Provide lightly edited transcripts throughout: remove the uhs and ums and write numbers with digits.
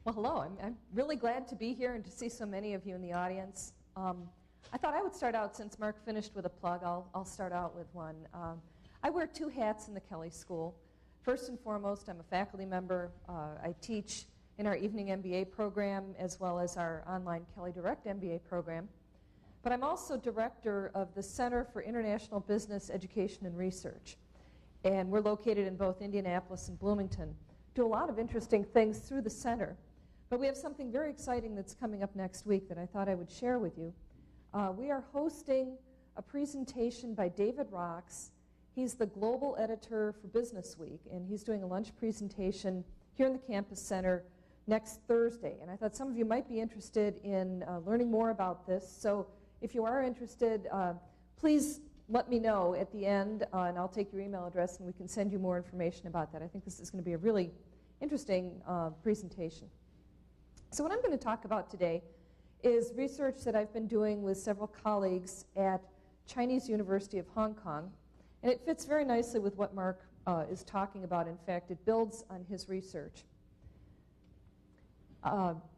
Well, hello. I'm really glad to be here and to see so many of you in the audience. I thought I would start out, since Mark finished with a plug, I'll start out with one. I wear two hats in the Kelley School. First and foremost, I'm a faculty member. I teach in our evening MBA program as well as our online Kelley Direct MBA program. But I'm also director of the Center for International Business Education and Research. And we're located in both Indianapolis and Bloomington. Do a lot of interesting things through the center. But we have something very exciting that's coming up next week that I thought I would share with you. We are hosting a presentation by David Rocks. He's the global editor for Business Week, and he's doing a lunch presentation here in the campus center next Thursday. And I thought some of you might be interested in learning more about this. So if you are interested, please let me know at the end, and I'll take your email address, and we can send you more information about that. I think this is going to be a really interesting presentation. So what I'm going to talk about today is research that I've been doing with several colleagues at Chinese University of Hong Kong, and it fits very nicely with what Mark is talking about. In fact, it builds on his research.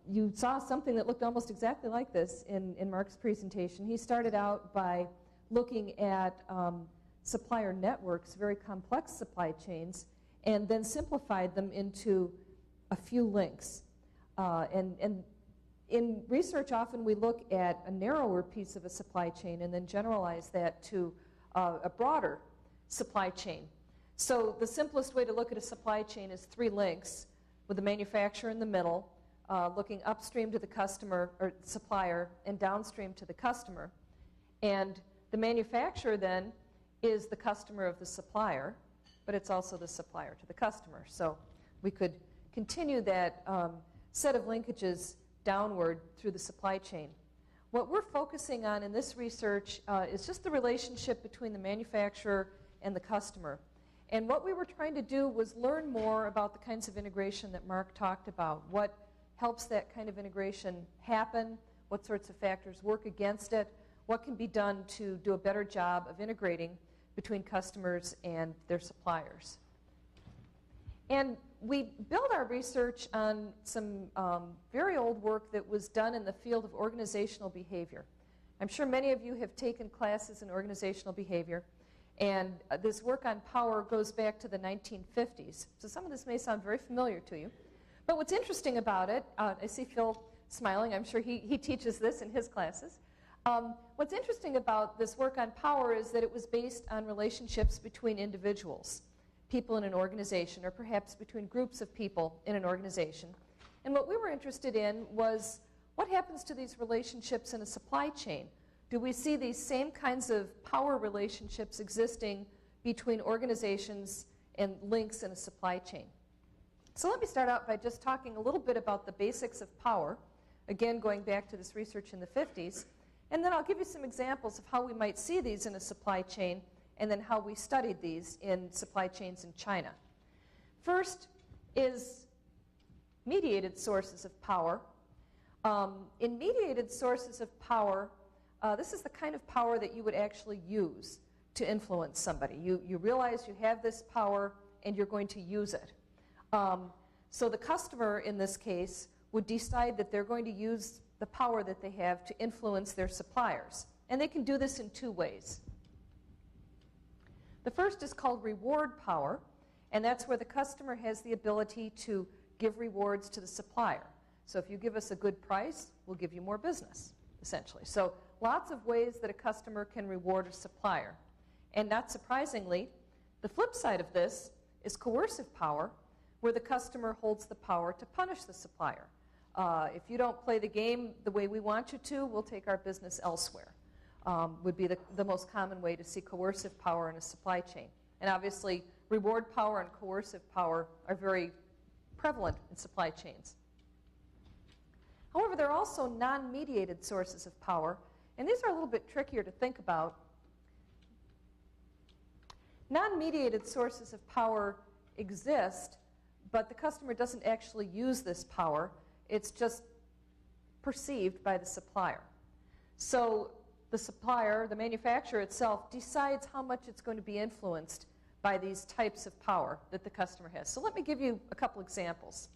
You saw something that looked almost exactly like this in Mark's presentation. He started out by looking at supplier networks, very complex supply chains, and then simplified them into a few links. And in research, often we look at a narrower piece of a supply chain and then generalize that to a broader supply chain. So the simplest way to look at a supply chain is three links with the manufacturer in the middle, looking upstream to the customer or supplier and downstream to the customer. And the manufacturer then is the customer of the supplier, but it's also the supplier to the customer. So we could continue that set of linkages downward through the supply chain. What we're focusing on in this research is just the relationship between the manufacturer and the customer. And what we were trying to do was learn more about the kinds of integration that Mark talked about. What helps that kind of integration happen? What sorts of factors work against it? What can be done to do a better job of integrating between customers and their suppliers? And we build our research on some very old work that was done in the field of organizational behavior. I'm sure many of you have taken classes in organizational behavior, and this work on power goes back to the 1950s. So some of this may sound very familiar to you. But what's interesting about it, I see Phil smiling, I'm sure he teaches this in his classes. What's interesting about this work on power is that it was based on relationships between individuals, people in an organization, or perhaps between groups of people in an organization. And what we were interested in was what happens to these relationships in a supply chain? Do we see these same kinds of power relationships existing between organizations and links in a supply chain? So let me start out by just talking a little bit about the basics of power, again going back to this research in the 50s, and then I'll give you some examples of how we might see these in a supply chain and then how we studied these in supply chains in China. First is mediated sources of power. In mediated sources of power, this is the kind of power that you would actually use to influence somebody. You realize you have this power and you're going to use it. So the customer in this case would decide that they're going to use the power that they have to influence their suppliers. And they can do this in two ways. The first is called reward power, and that's where the customer has the ability to give rewards to the supplier. So if you give us a good price, we'll give you more business, essentially. So lots of ways that a customer can reward a supplier. And not surprisingly, the flip side of this is coercive power, where the customer holds the power to punish the supplier. If you don't play the game the way we want you to, we'll take our business elsewhere. Would be the most common way to see coercive power in a supply chain. And obviously, reward power and coercive power are very prevalent in supply chains. However, there are also non-mediated sources of power, and these are a little bit trickier to think about. Non-mediated sources of power exist, but the customer doesn't actually use this power. It's just perceived by the supplier. So the supplier, the manufacturer itself, decides how much it's going to be influenced by these types of power that the customer has. So let me give you a couple examples.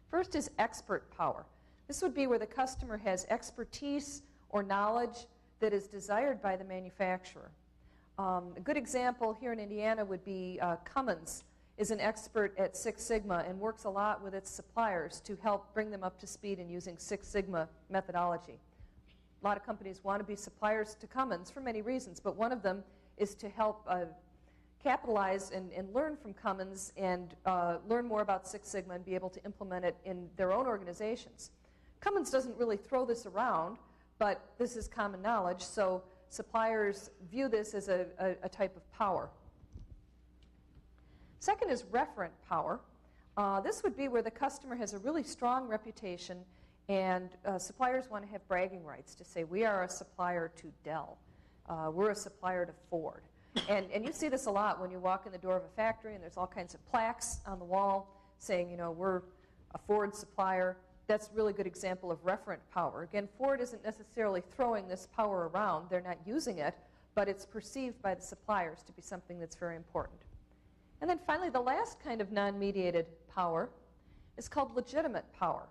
First is expert power. This would be where the customer has expertise or knowledge that is desired by the manufacturer. A good example here in Indiana would be Cummins is an expert at Six Sigma and works a lot with its suppliers to help bring them up to speed in using Six Sigma methodology. A lot of companies want to be suppliers to Cummins for many reasons, but one of them is to help capitalize and learn from Cummins and learn more about Six Sigma and be able to implement it in their own organizations. Cummins doesn't really throw this around, but this is common knowledge, so suppliers view this as a type of power. Second is referent power. This would be where the customer has a really strong reputation and suppliers want to have bragging rights to say, we are a supplier to Dell. We're a supplier to Ford. And you see this a lot when you walk in the door of a factory and there's all kinds of plaques on the wall saying, you know, we're a Ford supplier. That's a really good example of referent power. Again, Ford isn't necessarily throwing this power around. They're not using it, but it's perceived by the suppliers to be something that's very important. And then finally, the last kind of non-mediated power is called legitimate power.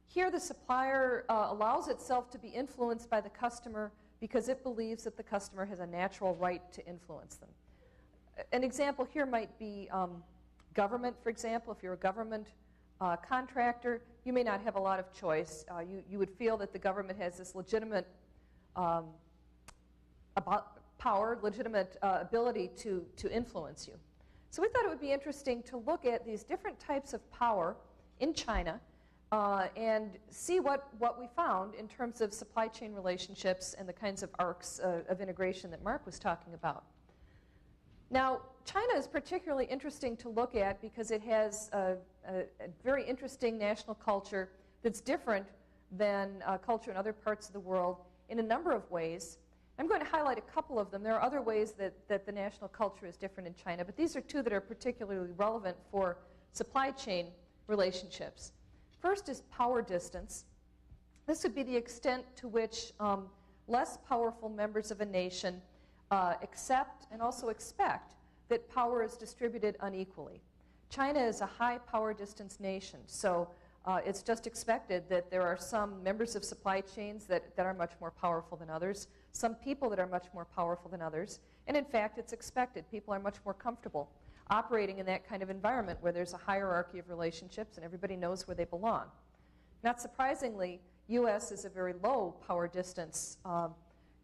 Here, the supplier allows itself to be influenced by the customer because it believes that the customer has a natural right to influence them. An example here might be government, for example. If you're a government contractor, you may not have a lot of choice. You would feel that the government has this legitimate power, legitimate ability to influence you. So we thought it would be interesting to look at these different types of power in China and see what we found in terms of supply chain relationships and the kinds of arcs of integration that Mark was talking about. Now, China is particularly interesting to look at because it has a very interesting national culture that's different than culture in other parts of the world in a number of ways. I'm going to highlight a couple of them. There are other ways that the national culture is different in China, but these are two that are particularly relevant for supply chain relationships. First is power distance. This would be the extent to which less powerful members of a nation accept and also expect that power is distributed unequally. China is a high power distance nation, so it's just expected that there are some members of supply chains that are much more powerful than others, some people that are much more powerful than others, and in fact it's expected. People are much more comfortable operating in that kind of environment where there's a hierarchy of relationships and everybody knows where they belong. Not surprisingly, U.S. is a very low power distance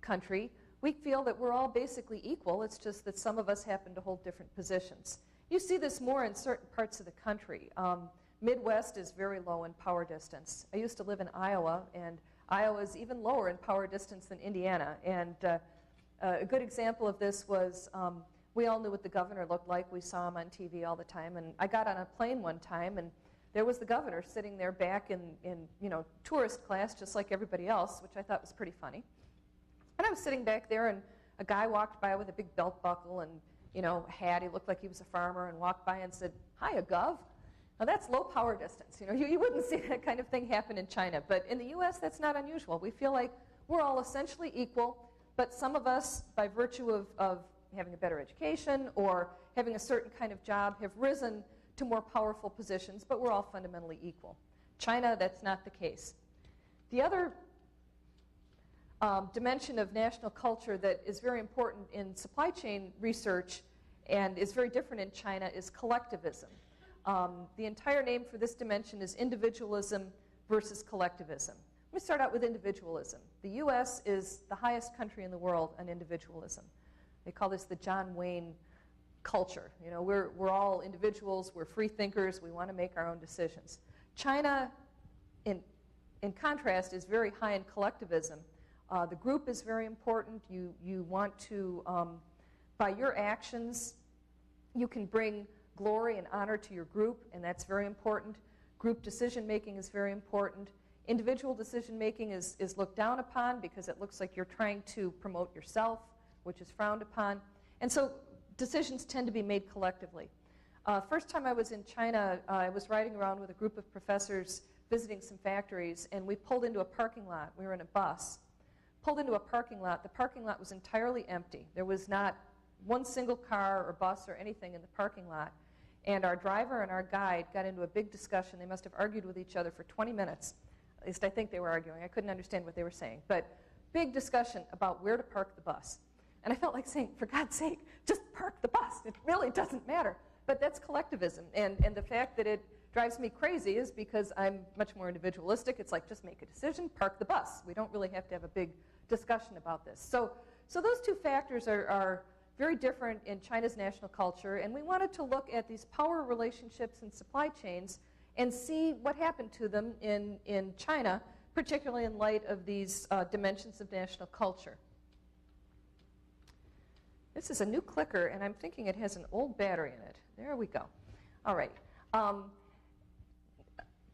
country. We feel that we're all basically equal. It's just that some of us happen to hold different positions. You see this more in certain parts of the country. Midwest is very low in power distance. I used to live in Iowa, and Iowa is even lower in power distance than Indiana. And a good example of this was we all knew what the governor looked like. We saw him on TV all the time. And I got on a plane one time, and there was the governor sitting there back in tourist class, just like everybody else, which I thought was pretty funny. And I was sitting back there, and a guy walked by with a big belt buckle and hat. He looked like he was a farmer, and walked by and said, "Hiya, Gov." Now that's low power distance. You wouldn't see that kind of thing happen in China, but in the U.S. that's not unusual. We feel like we're all essentially equal, but some of us, by virtue of having a better education or having a certain kind of job, have risen to more powerful positions, but we're all fundamentally equal. China, that's not the case. The other dimension of national culture that is very important in supply chain research and is very different in China is collectivism. The entire name for this dimension is individualism versus collectivism. Let me start out with individualism. The U.S. is the highest country in the world on individualism. They call this the John Wayne culture. We're all individuals, we're free thinkers, we want to make our own decisions. China, in contrast, is very high in collectivism. The group is very important. You want to, by your actions, you can bring glory and honor to your group, and that's very important. Group decision-making is very important. Individual decision-making is looked down upon because it looks like you're trying to promote yourself, which is frowned upon. And so decisions tend to be made collectively. First time I was in China, I was riding around with a group of professors visiting some factories, and we pulled into a parking lot. We were in a bus. Pulled into a parking lot. The parking lot was entirely empty. There was not one single car or bus or anything in the parking lot. And our driver and our guide got into a big discussion. They must have argued with each other for 20 minutes. At least I think they were arguing. I couldn't understand what they were saying. But big discussion about where to park the bus. And I felt like saying, for God's sake, just park the bus. It really doesn't matter. But that's collectivism. And the fact that it drives me crazy is because I'm much more individualistic. It's like, just make a decision, park the bus. We don't really have to have a big discussion about this. So those two factors are very different in China's national culture, and we wanted to look at these power relationships and supply chains and see what happened to them in China, particularly in light of these dimensions of national culture. This is a new clicker, and I'm thinking it has an old battery in it. There we go. All right.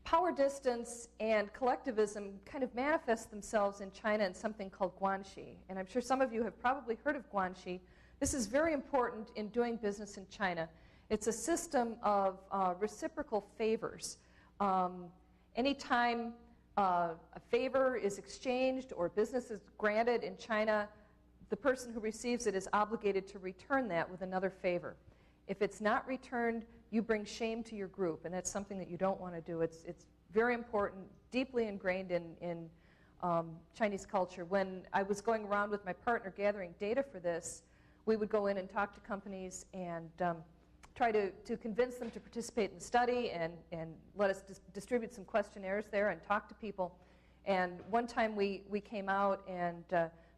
Power distance and collectivism kind of manifest themselves in China in something called Guan XI. And I'm sure some of you have probably heard of Guan XI. This is very important in doing business in China. It's a system of reciprocal favors. Anytime a favor is exchanged or business is granted in China, the person who receives it is obligated to return that with another favor. If it's not returned, you bring shame to your group, and that's something that you don't want to do. It's very important, deeply ingrained in Chinese culture. When I was going around with my partner gathering data for this, we would go in and talk to companies and try to convince them to participate in the study and let us distribute some questionnaires there and talk to people. And one time we came out and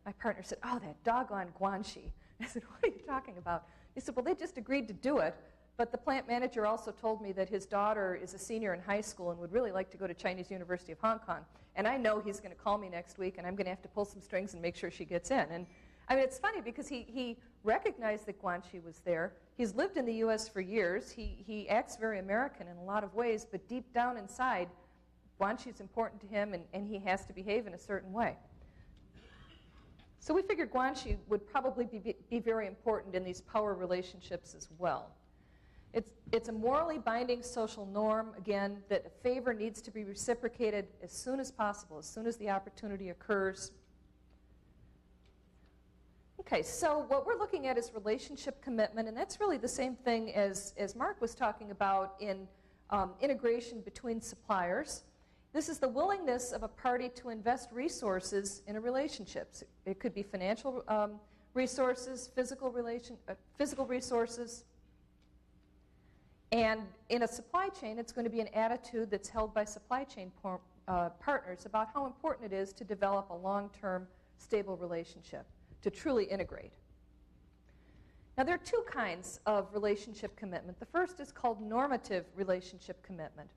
my partner said, "Oh, that doggone Guan XI." I said, "What are you talking about?" He said, "Well, they just agreed to do it, but the plant manager also told me that his daughter is a senior in high school and would really like to go to Chinese University of Hong Kong. And I know he's going to call me next week and I'm going to have to pull some strings and make sure she gets in." And I mean, it's funny because he recognized that Guan XI was there. He's lived in the U.S. for years. He acts very American in a lot of ways, but deep down inside, Guan XI is important to him and he has to behave in a certain way. So we figured Guan XI would probably be very important in these power relationships as well. It's a morally binding social norm, again, that a favor needs to be reciprocated as soon as possible, as soon as the opportunity occurs. Okay, so what we're looking at is relationship commitment, and that's really the same thing as Mark was talking about in integration between suppliers. This is the willingness of a party to invest resources in a relationship. It could be financial resources, physical resources. And in a supply chain, it's going to be an attitude that's held by supply chain partners about how important it is to develop a long-term, stable relationship, to truly integrate. Now, there are two kinds of relationship commitment. The first is called normative relationship commitment.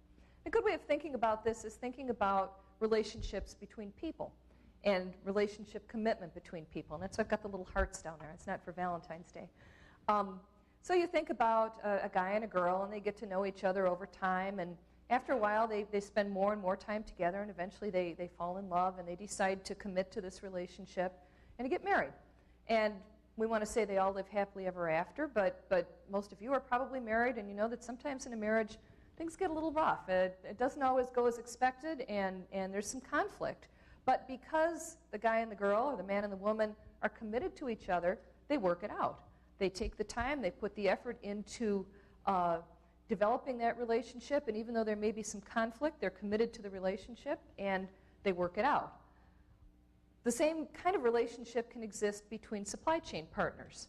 A good way of thinking about this is thinking about relationships between people and relationship commitment between people. And that's why I've got the little hearts down there. It's not for Valentine's Day. So you think about a guy and a girl, and they get to know each other over time. And after a while, they spend more and more time together, and eventually they fall in love, and they decide to commit to this relationship and to get married. And we want to say they all live happily ever after, but most of you are probably married, and you know that sometimes in a marriage, things get a little rough. It doesn't always go as expected, and there's some conflict. But because the guy and the girl, or the man and the woman, are committed to each other, they work it out. They take the time, they put the effort into developing that relationship, and even though there may be some conflict, they're committed to the relationship, and they work it out. The same kind of relationship can exist between supply chain partners.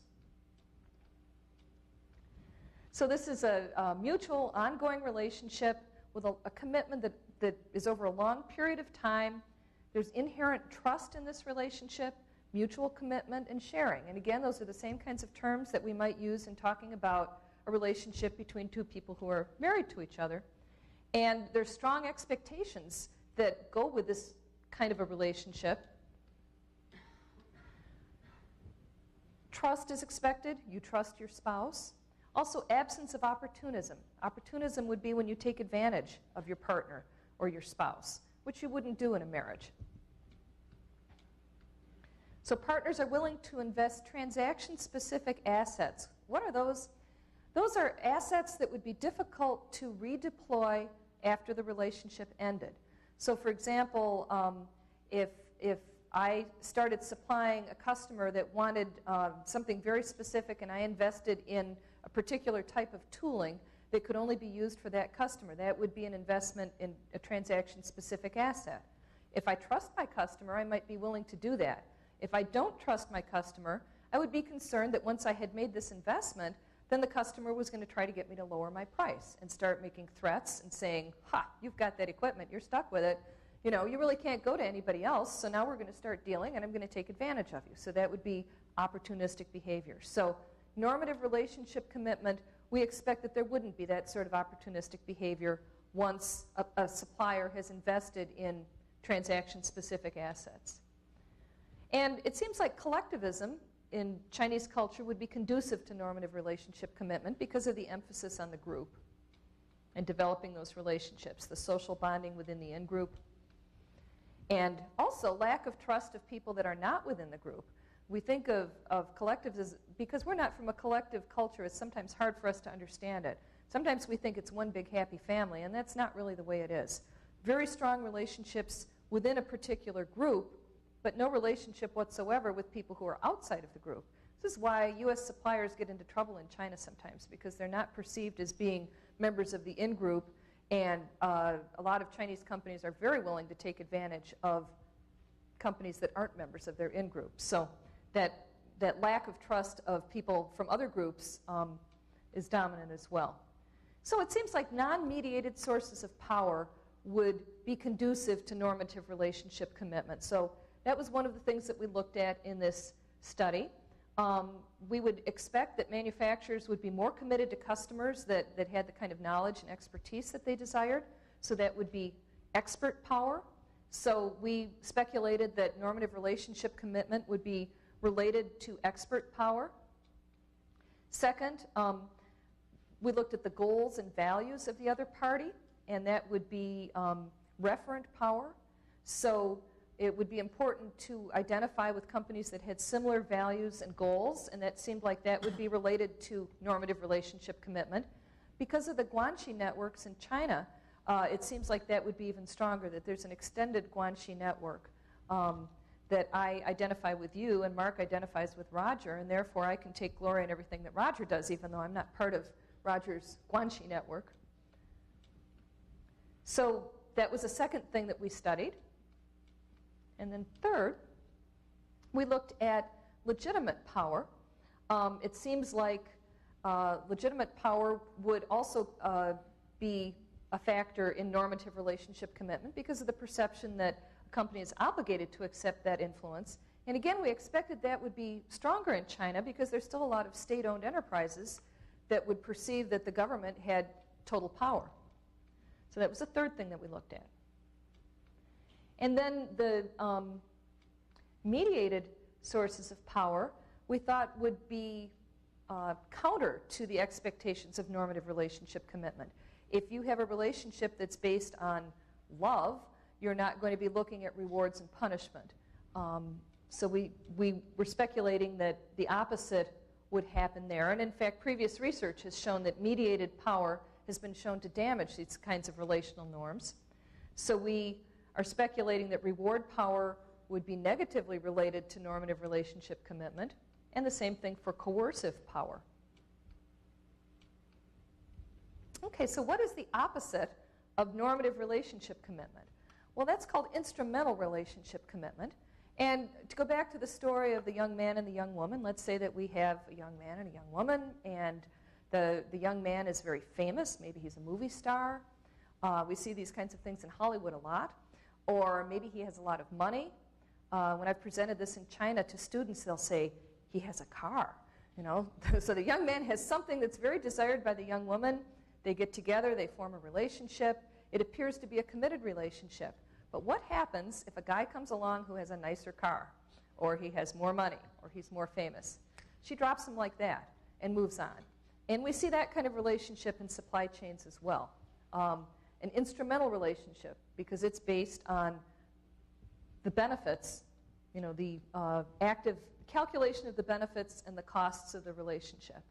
So this is a mutual, ongoing relationship with a commitment that is over a long period of time. There's inherent trust in this relationship, mutual commitment, and sharing. And again, those are the same kinds of terms that we might use in talking about a relationship between two people who are married to each other. And there's strong expectations that go with this kind of a relationship. Trust is expected. You trust your spouse. Also, absence of opportunism. Opportunism would be when you take advantage of your partner or your spouse, which you wouldn't do in a marriage. So partners are willing to invest transaction-specific assets. What are those? Those are assets that would be difficult to redeploy after the relationship ended. So for example, if I started supplying a customer that wanted something very specific and I invested in a particular type of tooling, that could only be used for that customer. That would be an investment in a transaction-specific asset. If I trust my customer, I might be willing to do that. If I don't trust my customer, I would be concerned that once I had made this investment, then the customer was going to try to get me to lower my price and start making threats and saying, ha, you've got that equipment, you're stuck with it. You know, you really can't go to anybody else, so now we're going to start dealing and I'm going to take advantage of you. So that would be opportunistic behavior. So normative relationship commitment, we expect that there wouldn't be that sort of opportunistic behavior once a supplier has invested in transaction-specific assets. And it seems like collectivism in Chinese culture would be conducive to normative relationship commitment because of the emphasis on the group and developing those relationships, the social bonding within the in-group, and also lack of trust of people that are not within the group. We think of collectives as, because we're not from a collective culture, it's sometimes hard for us to understand it. Sometimes we think it's one big happy family, and that's not really the way it is. Very strong relationships within a particular group, but no relationship whatsoever with people who are outside of the group. This is why U.S. suppliers get into trouble in China sometimes, because they're not perceived as being members of the in-group, and a lot of Chinese companies are very willing to take advantage of companies that aren't members of their in-group. So that lack of trust of people from other groups is dominant as well. So it seems like non-mediated sources of power would be conducive to normative relationship commitment. So that was one of the things that we looked at in this study. We would expect that manufacturers would be more committed to customers that had the kind of knowledge and expertise that they desired. So that would be expert power. So we speculated that normative relationship commitment would be related to expert power. Second, we looked at the goals and values of the other party, and that would be referent power. So it would be important to identify with companies that had similar values and goals, and that seemed like that would be related to normative relationship commitment. Because of the Guan XI networks in China, it seems like that would be even stronger, that there's an extended Guan XI network that I identify with you and Mark identifies with Roger, and therefore I can take glory in everything that Roger does, even though I'm not part of Roger's Guan XI network. So that was a second thing that we studied. And then third, we looked at legitimate power. It seems like legitimate power would also be a factor in normative relationship commitment because of the perception that a company is obligated to accept that influence. And again, we expected that would be stronger in China because there's still a lot of state-owned enterprises that would perceive that the government had total power. So that was the third thing that we looked at. And then the mediated sources of power we thought would be counter to the expectations of normative relationship commitment. If you have a relationship that's based on love, you're not going to be looking at rewards and punishment. So we were speculating that the opposite would happen there. And in fact, previous research has shown that mediated power has been shown to damage these kinds of relational norms. So we are speculating that reward power would be negatively related to normative relationship commitment, and the same thing for coercive power. Okay, so what is the opposite of normative relationship commitment? Well, that's called instrumental relationship commitment. And to go back to the story of the young man and the young woman, let's say that we have a young man and a young woman, and the young man is very famous. Maybe he's a movie star. We see these kinds of things in Hollywood a lot. Or maybe he has a lot of money. When I've presented this in China to students, they'll say, he has a car. You know? So the young man has something that's very desired by the young woman. They get together, they form a relationship. It appears to be a committed relationship. But what happens if a guy comes along who has a nicer car, or he has more money, or he's more famous? She drops him like that and moves on. And we see that kind of relationship in supply chains as well. An instrumental relationship, because it's based on the benefits, you know, the active calculation of the benefits and the costs of the relationship.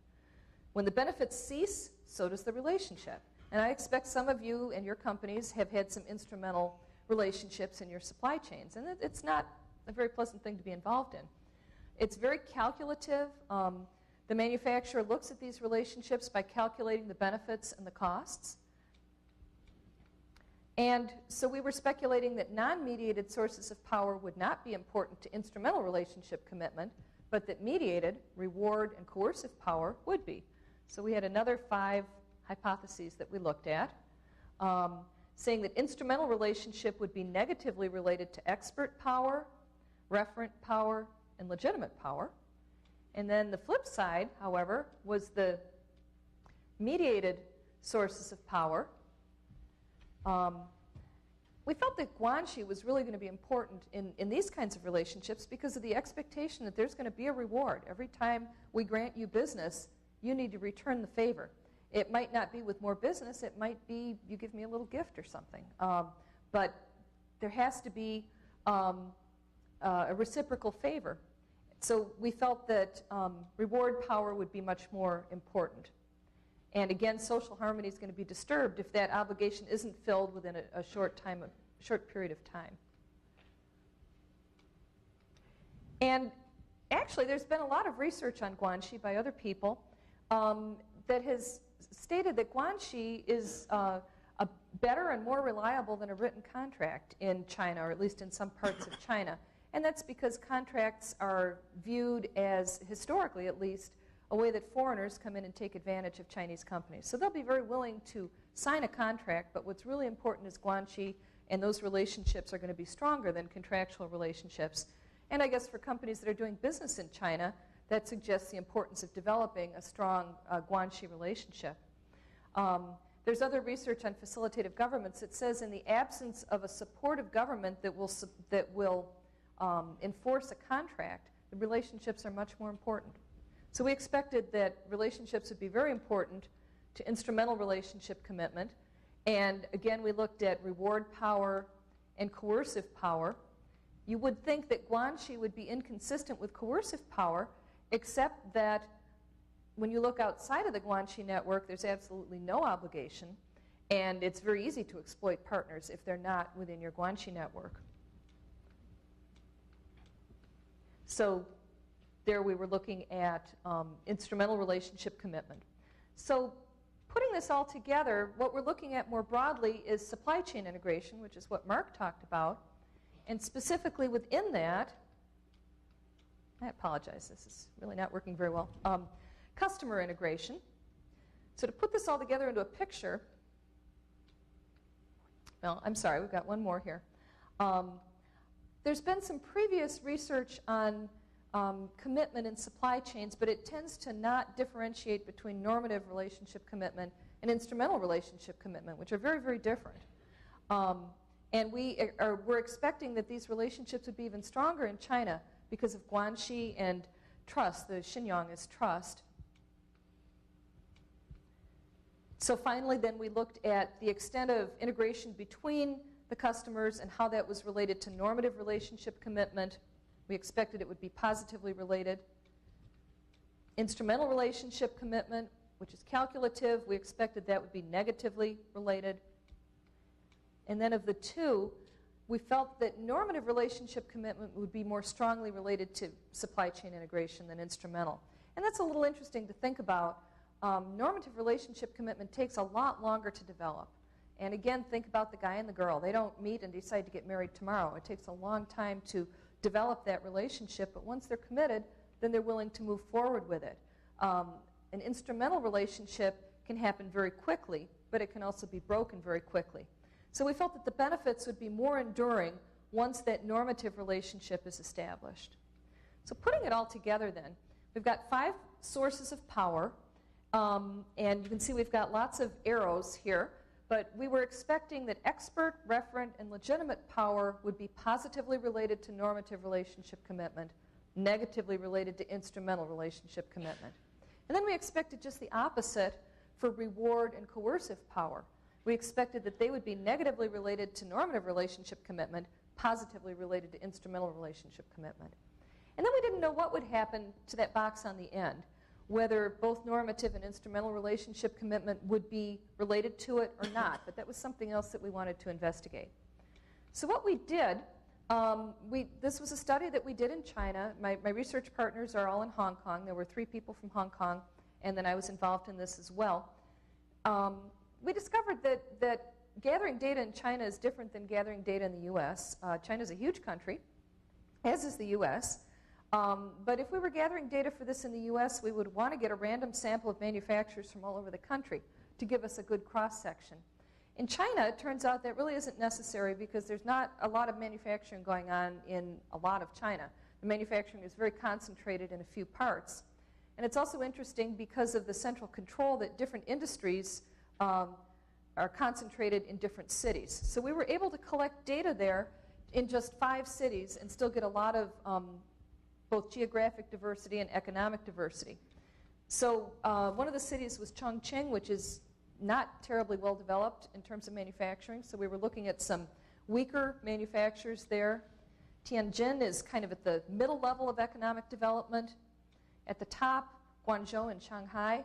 When the benefits cease, so does the relationship. And I expect some of you and your companies have had some instrumental relationships in your supply chains, and it's not a very pleasant thing to be involved in. It's very calculative. The manufacturer looks at these relationships by calculating the benefits and the costs. And so we were speculating that non-mediated sources of power would not be important to instrumental relationship commitment, but that mediated, reward, and coercive power would be. So we had another 5 hypotheses that we looked at, saying that instrumental relationship would be negatively related to expert power, referent power, and legitimate power. And then the flip side, however, was the mediated sources of power. We felt that Guan XI was really going to be important in these kinds of relationships because of the expectation that there's going to be a reward. Every time we grant you business, you need to return the favor. It might not be with more business. It might be you give me a little gift or something. But there has to be a reciprocal favor. So we felt that reward power would be much more important. And again, social harmony is going to be disturbed if that obligation isn't filled within a short period of time. And actually, there's been a lot of research on Guan XI by other people that has stated that Guan XI is better and more reliable than a written contract in China, or at least in some parts of China. And that's because contracts are viewed as, historically at least, a way that foreigners come in and take advantage of Chinese companies. So they'll be very willing to sign a contract, but what's really important is Guan XI, and those relationships are going to be stronger than contractual relationships. And I guess for companies that are doing business in China, that suggests the importance of developing a strong Guan XI relationship. There's other research on facilitative governments that says in the absence of a supportive government that will enforce a contract, the relationships are much more important. So we expected that relationships would be very important to instrumental relationship commitment. And again, we looked at reward power and coercive power. You would think that Guan XI would be inconsistent with coercive power, except that when you look outside of the Guan XI network, there's absolutely no obligation. And it's very easy to exploit partners if they're not within your Guan XI network. So there we were looking at instrumental relationship commitment. So putting this all together, what we're looking at more broadly is supply chain integration, which is what Mark talked about. And specifically within that, I apologize, this is really not working very well, customer integration. So to put this all together into a picture, well, I'm sorry, we've got one more here. There's been some previous research on commitment in supply chains, but it tends to not differentiate between normative relationship commitment and instrumental relationship commitment, which are very, very different. And we're expecting that these relationships would be even stronger in China because of Guan XI and trust. The Xinyang is trust. So finally, then we looked at the extent of integration between the customers and how that was related to normative relationship commitment. We expected it would be positively related. Instrumental relationship commitment, which is calculative, we expected that would be negatively related. And then of the two, we felt that normative relationship commitment would be more strongly related to supply chain integration than instrumental. And that's a little interesting to think about. Normative relationship commitment takes a lot longer to develop. And again, think about the guy and the girl. They don't meet and decide to get married tomorrow. It takes a long time to develop that relationship, but once they're committed, then they're willing to move forward with it. An instrumental relationship can happen very quickly, but it can also be broken very quickly. So we felt that the benefits would be more enduring once that normative relationship is established. So putting it all together then, we've got 5 sources of power, and you can see we've got lots of arrows here, but we were expecting that expert, referent, and legitimate power would be positively related to normative relationship commitment, negatively related to instrumental relationship commitment. And then we expected just the opposite for reward and coercive power. We expected that they would be negatively related to normative relationship commitment, positively related to instrumental relationship commitment. And then we didn't know what would happen to that box on the end, whether both normative and instrumental relationship commitment would be related to it or not, but that was something else that we wanted to investigate. So what we did This was a study that we did in China. My research partners are all in Hong Kong. There were 3 people from Hong Kong, and then I was involved in this as well. We discovered that gathering data in China is different than gathering data in the U.S. China's a huge country, as is the U.S. But if we were gathering data for this in the U.S., we would want to get a random sample of manufacturers from all over the country to give us a good cross-section. In China, it turns out that really isn't necessary because there's not a lot of manufacturing going on in a lot of China. The manufacturing is very concentrated in a few parts. And it's also interesting because of the central control that different industries are concentrated in different cities. So we were able to collect data there in just 5 cities and still get a lot of both geographic diversity and economic diversity. So one of the cities was Chongqing, which is not terribly well developed in terms of manufacturing. So we were looking at some weaker manufacturers there. Tianjin is kind of at the middle level of economic development. At the top, Guangzhou and Shanghai,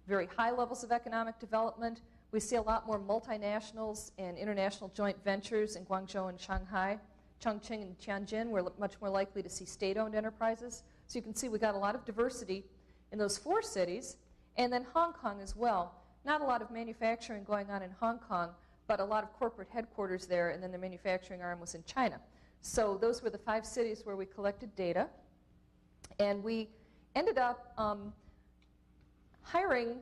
very high levels of economic development. We see a lot more multinationals and international joint ventures in Guangzhou and Shanghai. Chongqing and Tianjin, we're much more likely to see state-owned enterprises. So you can see we got a lot of diversity in those 4 cities. And then Hong Kong as well. Not a lot of manufacturing going on in Hong Kong, but a lot of corporate headquarters there, and then the manufacturing arm was in China. So those were the 5 cities where we collected data. And we ended up hiring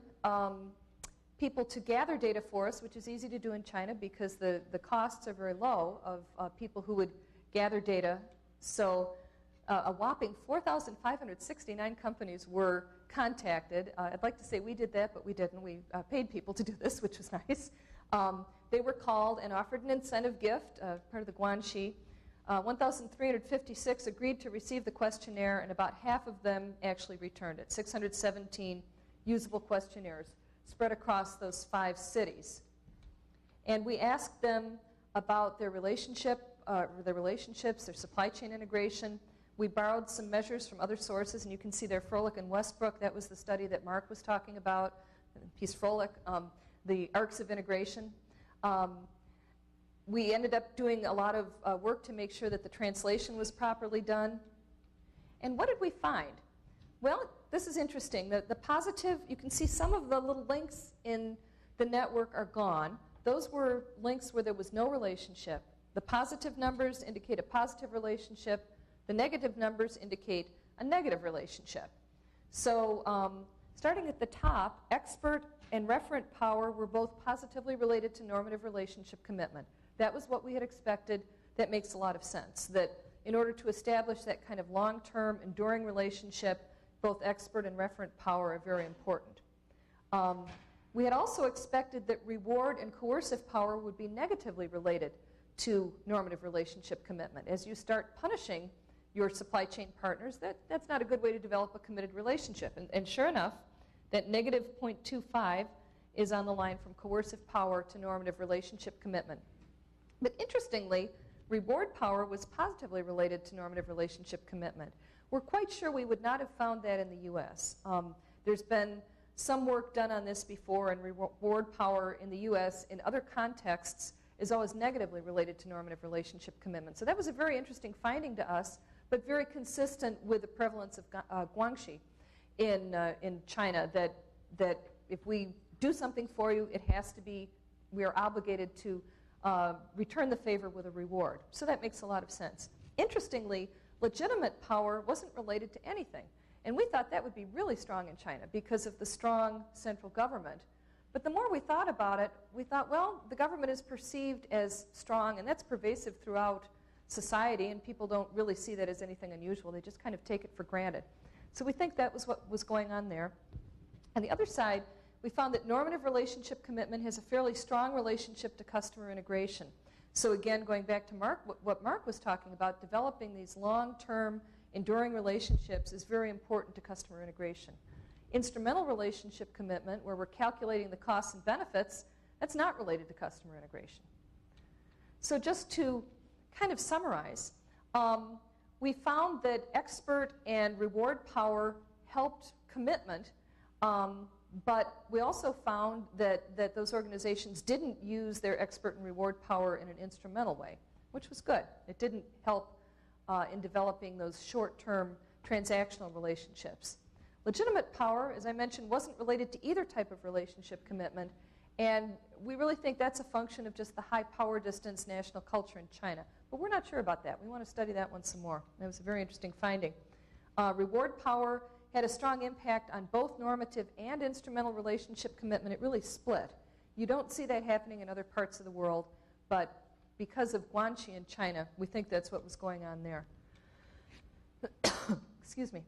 people to gather data for us, which is easy to do in China because the costs are very low of people who would gather data. So a whopping 4,569 companies were contacted. I'd like to say we did that, but we didn't. We paid people to do this, which was nice. They were called and offered an incentive gift, part of the Guan XI. 1,356 agreed to receive the questionnaire, and about half of them actually returned it. 617 usable questionnaires spread across those 5 cities. And we asked them about their relationships, their supply chain integration. We borrowed some measures from other sources, and you can see there Froelich and Westbrook. That was the study that Mark was talking about, Piece Froelich, the arcs of integration. We ended up doing a lot of work to make sure that the translation was properly done. And what did we find? Well, this is interesting. The positive, you can see some of the little links in the network are gone. Those were links where there was no relationship. The positive numbers indicate a positive relationship. The negative numbers indicate a negative relationship. So starting at the top, expert and referent power were both positively related to normative relationship commitment. That was what we had expected. That makes a lot of sense, that in order to establish that kind of long-term, enduring relationship, both expert and referent power are very important. We had also expected that reward and coercive power would be negatively related to normative relationship commitment. As you start punishing your supply chain partners, that's not a good way to develop a committed relationship. And sure enough, that negative 0.25 is on the line from coercive power to normative relationship commitment. But interestingly, reward power was positively related to normative relationship commitment. We're quite sure we would not have found that in the U.S. There's been some work done on this before, and reward power in the U.S. in other contexts is always negatively related to normative relationship commitment. So that was a very interesting finding to us, but very consistent with the prevalence of Guan XI in China, that if we do something for you, it has to be, we are obligated to return the favor with a reward. So that makes a lot of sense. Interestingly, legitimate power wasn't related to anything. And we thought that would be really strong in China because of the strong central government. But the more we thought about it, we thought, well, the government is perceived as strong, and that's pervasive throughout society, and people don't really see that as anything unusual. They just kind of take it for granted. So we think that was what was going on there. On the other side, we found that normative relationship commitment has a fairly strong relationship to customer integration. So again, going back to Mark, what Mark was talking about, developing these long-term, enduring relationships is very important to customer integration. Instrumental relationship commitment, where we're calculating the costs and benefits, that's not related to customer integration. So just to kind of summarize, we found that expert and reward power helped commitment, but we also found that those organizations didn't use their expert and reward power in an instrumental way. which was good. It didn't help in developing those short-term transactional relationships. Legitimate power, as I mentioned, wasn't related to either type of relationship commitment, and we really think that's a function of just the high power distance national culture in China. But we're not sure about that. We want to study that one some more. That was a very interesting finding. Reward power had a strong impact on both normative and instrumental relationship commitment. It really split. You don't see that happening in other parts of the world, but because of Guan XI in China, we think that's what was going on there. Excuse me.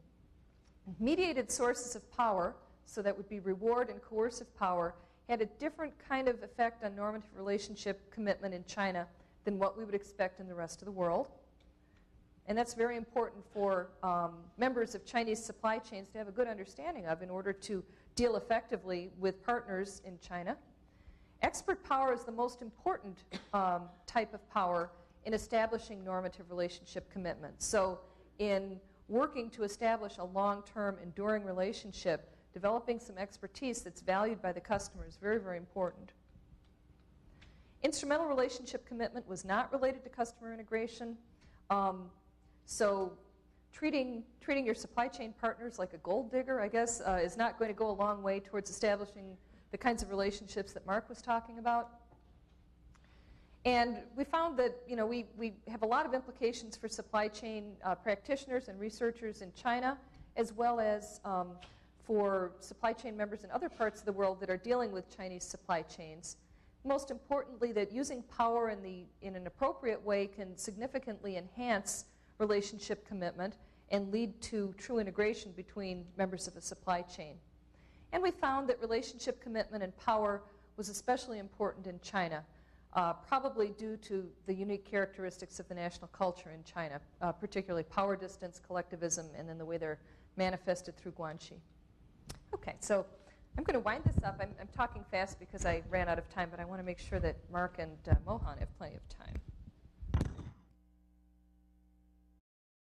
Mediated sources of power, so that would be reward and coercive power, had a different kind of effect on normative relationship commitment in China than what we would expect in the rest of the world. And that's very important for members of Chinese supply chains to have a good understanding of in order to deal effectively with partners in China. Expert power is the most important type of power in establishing normative relationship commitments. So in working to establish a long-term, enduring relationship, developing some expertise that's valued by the customer is very, very important. Instrumental relationship commitment was not related to customer integration. So treating your supply chain partners like a gold digger, I guess, is not going to go a long way towards establishing the kinds of relationships that Mark was talking about. And we found that we have a lot of implications for supply chain practitioners and researchers in China, as well as for supply chain members in other parts of the world that are dealing with Chinese supply chains. Most importantly, that using power in an appropriate way can significantly enhance relationship commitment and lead to true integration between members of a supply chain. And we found that relationship commitment and power was especially important in China, probably due to the unique characteristics of the national culture in China, particularly power distance, collectivism, and then the way they're manifested through Guan XI. Okay, so I'm going to wind this up. I'm talking fast because I ran out of time, but I want to make sure that Mark and Mohan have plenty of time.